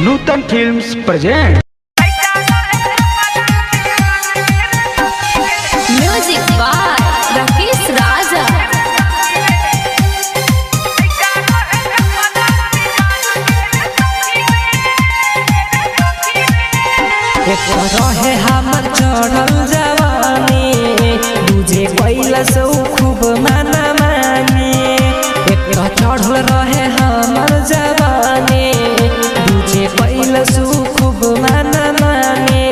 Nutan films present. Music by Rakesh Raja. एक रहे हमर चढ़ल जवानी बुझे कैला से खूब माना मानी। एक चढ़ल रहे हमर जवानी बुझे कैला से खूब माना मानी।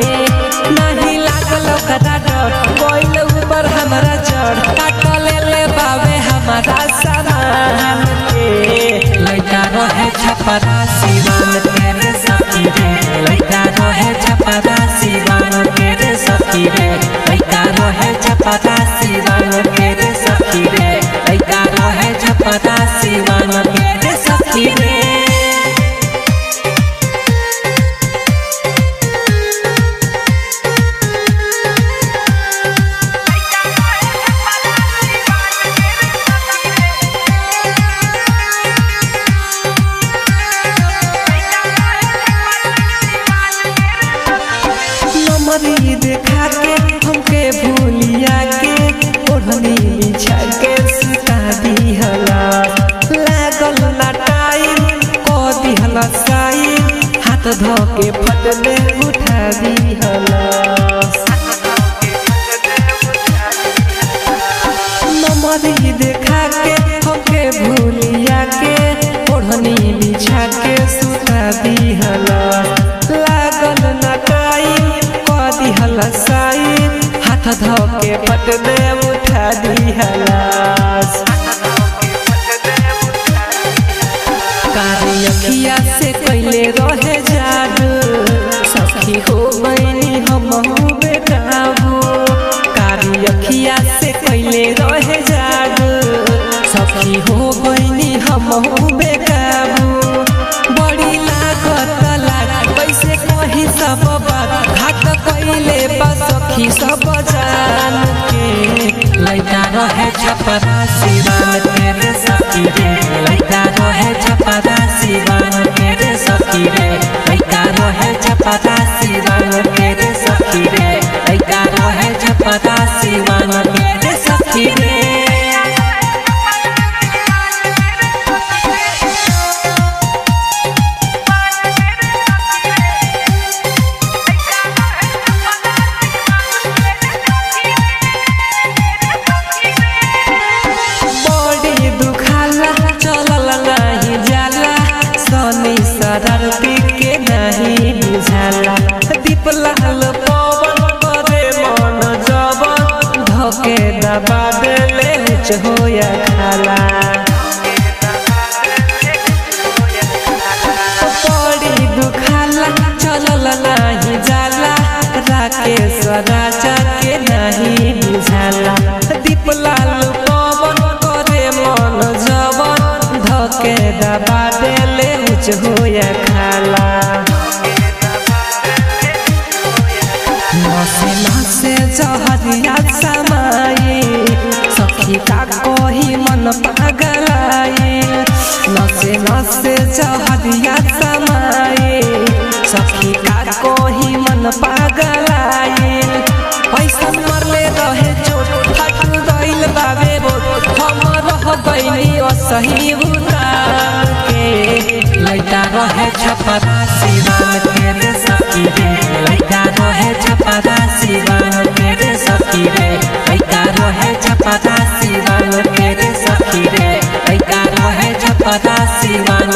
नहीं लागल ओकरा डर कैल ऊपर हमरा चढ़ काट ले बावे हमारा सामान के। लइका रहे छपरा सिवान तेरे सखी रे, लइका रहे छपरा सिवान तेरे सखी रे, लइका रहे छपरा सिवान तेरे सखी रे, लइका रहे छपरा सिवान तेरे सखी रे। नमरी देखा के हमके भूलिया के ओढ़नी बिछा के सुता दिहला। लागल लटाई को दिहला साई हाथ धो के फटले उठा दिहला। नमरी देखा के हमके भूलिया के ओढ़नी बिछा के सुता दिहला। लागल लटाई दिहला साई हाथ धो के पटने उठा दिहला। कारी अखिया से कैले रहे जादू सखी हो गईनी हमहू बेकाबू। कारी अखिया से कैले रहे जादू सखी हो गईनी हमहू बेकाबू। बड़ी लागत लाग कैसे कही सब बात घाट कैले सखी सब जान के। लइका रहे छपरा सिवान तेरे सखी रे, लइका रहे छपरा सिवान तेरे सखी रे, लइका रहे छपरा सिवान तेरे सखी रे, लइका रहे छपरा सिवान तेरे सखी रे। शरारती के नहीं बुझाला दीपलाल पवन करे मन जवन धोके दबा देले उच होया खाला। बड़ी दुखाला चलल नहीं जाला राकेश राजा के नहीं बुझाला दीपलाल पवन करे मन जवन धोके दबा देले होया खाला। नसे नसे जहरिया समाये सखी का कोही मन पागलाये। नसे नसे जहरिया समाये सखी का कोही मन पागलाये। पैसा मरले रहे चोट फट गइल बाबे बोट हम रह गइनी असही उतार के। लइका रहे छपरा सिवान तेरे सखी रे, लइका रहे छपरा सिवान तेरे सखी रे, लइका रहे छपरा सिवान तेरे सखी रे, लइका रहे छपरा सिवान